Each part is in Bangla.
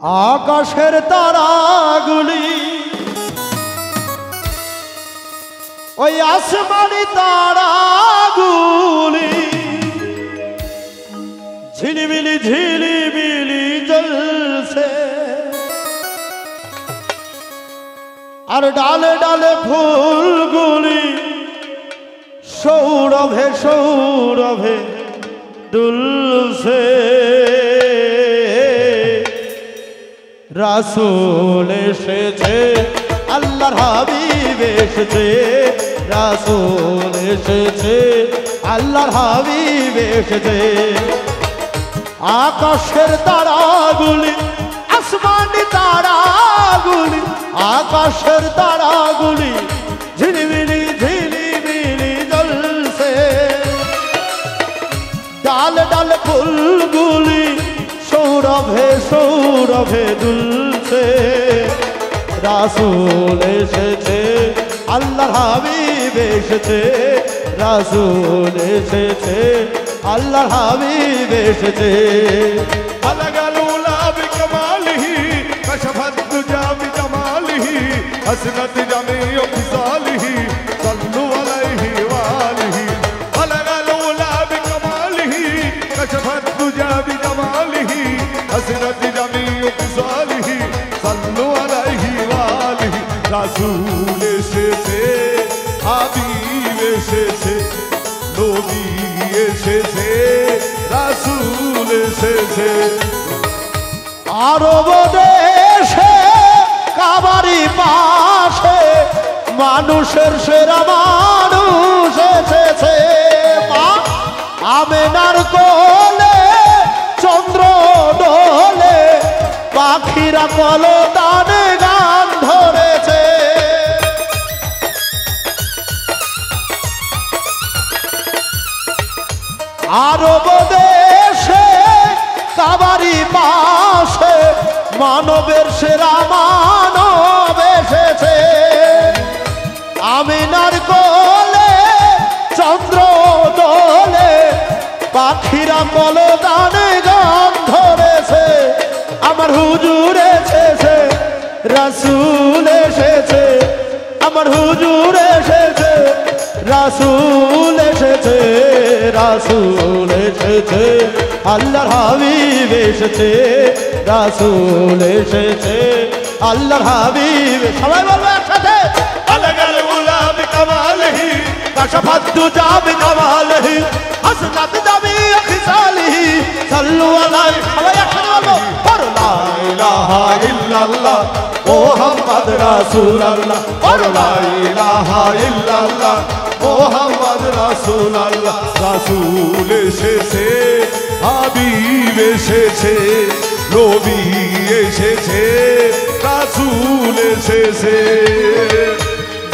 আকাশের তারাগুলি ওই আসমানি তারাগুলি ঝিলিমিলি ঝিলিমিলি জ্বলছে আর ডালে ডালে ফুলগুলি সৌরভে সৌরভে দুলছে। রাসূল এসেছে আল্লাহর হাবিব এসেছে, রাসূল এসেছে আল্লাহর হাবিব এসেছে। আকাশের তারাগুলি আসমানি তারাগুলি আকাশের তারাগুলি ঝিলিমিলি ঝিলিমিলি জ্বলছে, ডাল ডাল ফুলগুলি সৌরভে সৌরভে দুলছে। রাসূল এসেছে আল্লাহর হাবিব এসেছে, রাসূল এসেছে আল্লাহর হাবিব এসেছে। अलगल उला बिकमालिही कशफत तुजा बिजमालिही हसनत जमीउ फिसालिही सल्लु अलैहि वालिही। अलगल उला बिकमालिही कशफत तुजा बिजमालिही हसनत जमीउ फिसालिही सल्लु अलैहि वालिही। রাসূল এসেছে হাবিব এসেছে নবী এসেছে রাসূল এসেছে। আরব দেশে কাবারি পাশে মানুষের সেরা মানুষ এসেছে। আমেনার কোলে চন্দ্র দোলে পাখিরা কলতানে গান ধরেছে। আরব দেশে কাবারি পাশে মানবের সেরা মানব এসেছে। আমিনার কোলে চন্দ্র দোলে পাখিরা কলতানে গান ধরেছে। আমার হুজুর এসেছে রাসূল এসেছে, আমার হুজুর এসেছে রাসূল এসেছে, রাসূল এসেছে আল্লাহর হাবিব এসেছে, রাসূল এসেছে আল্লাহর হাবিব। সবাই বলবে একসাথে अलगल उला बिकमालिही कशफत तुजा बिजमालिही हसनत जमीउ फिसालिही सल्लु अलैहि। সবাই একসাথে বলবো পড় লা ইলাহা ইল্লাল্লাহ মুহাম্মদ রাসূলুল্লাহ, পড় লা ইলাহা ইল্লাল্লাহ মোহাম্মদ রাসূলুল্লাহ। রাসূল এসেছে হাবিব এসেছে নবী এসেছে রাসূল এসেছে।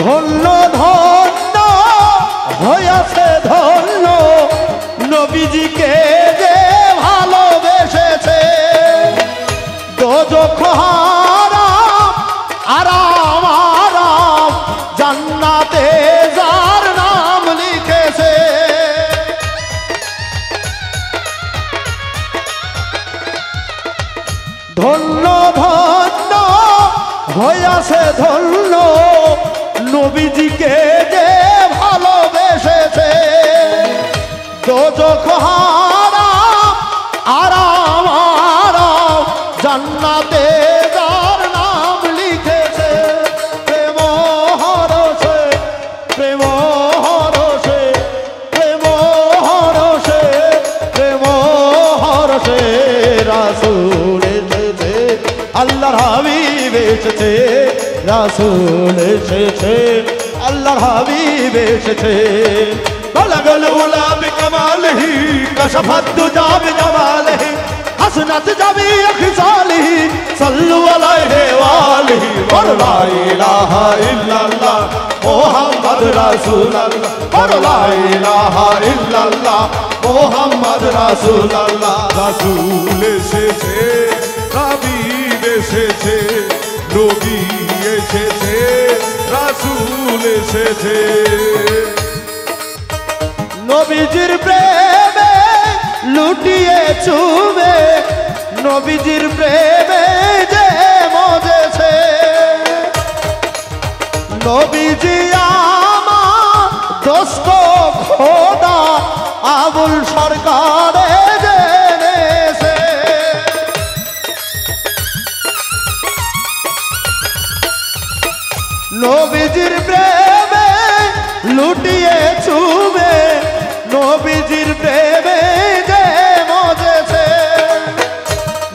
ধন্য ধন্য হয়েছে ধন্য নবীজিকে যে ভালোবেসেছে। দোজখ হারাম আরাম আরাম জান্নাতে যার নাম লিখেছে। ধন্য ধন্য হয়েছে ধন্য নবীজিকে যে ভালোবেসেছে। দোজখ হারাম আরাম আরাম জান্নাতে যার নাম লিখেছে। প্রেম হরসে প্রেম হরসে প্রেম হরসে প্রেম হরসে রাসূল এসেছে আল্লাহর হাবিব এসেছে, রাসূল এসেছে আল্লাহর হাবিব এসেছে। अलगल उला बिकमालिही कशफत तुजा बिजमालिही हसनत जमीउ फिसालिही सल्लु अलैहि वालिही। पढ़ ला इलाहा इल्लल्लाह मुहम्मद रासूलुल्लाह, पढ़ ला इलाहा इल्लल्लाह मुहम्मद रासूलुल्लाह। রাসূল এসেছে হাবিব এসেছে নবী এসেছে রাসূল এসেছে। নবীজির প্রেমে লুটিয়ে চুমে নবীজির প্রেমে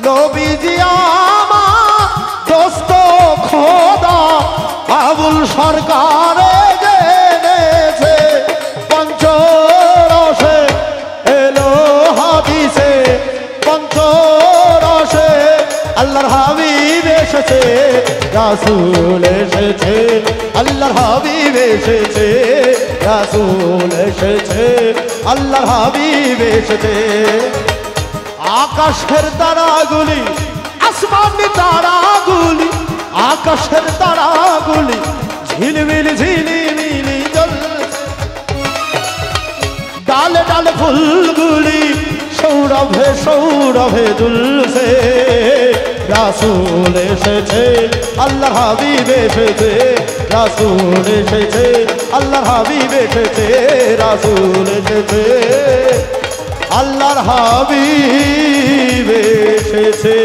নবীজি আমার দোস্ত খোদা আবুল সরকারে জেনেছে পঞ্চরসে এলো হাদিসে পঞ্চরসে আল্লাহর হাবিব এসেছে রাসূল এসেছে আল্লাহর হাবিব এসেছে রাসূল এসেছে আল্লাহর হাবিব এসেছে আকাশের তারাগুলি আসমানের তারাগুলি আকাশের তারাগুলি ঝিলমিল ঝিলিমিলি জ্বলছে ডালে ডালে ফুলগুলি সৌরভে সৌরভে দুলছে রাসূল এসেছে আল্লাহর হাবিব এসেছে রাসূল এসেছে আল্লাহর হাবিব এসেছে রাসূল এসেছে আল্লাহর হাবিব এসেছে।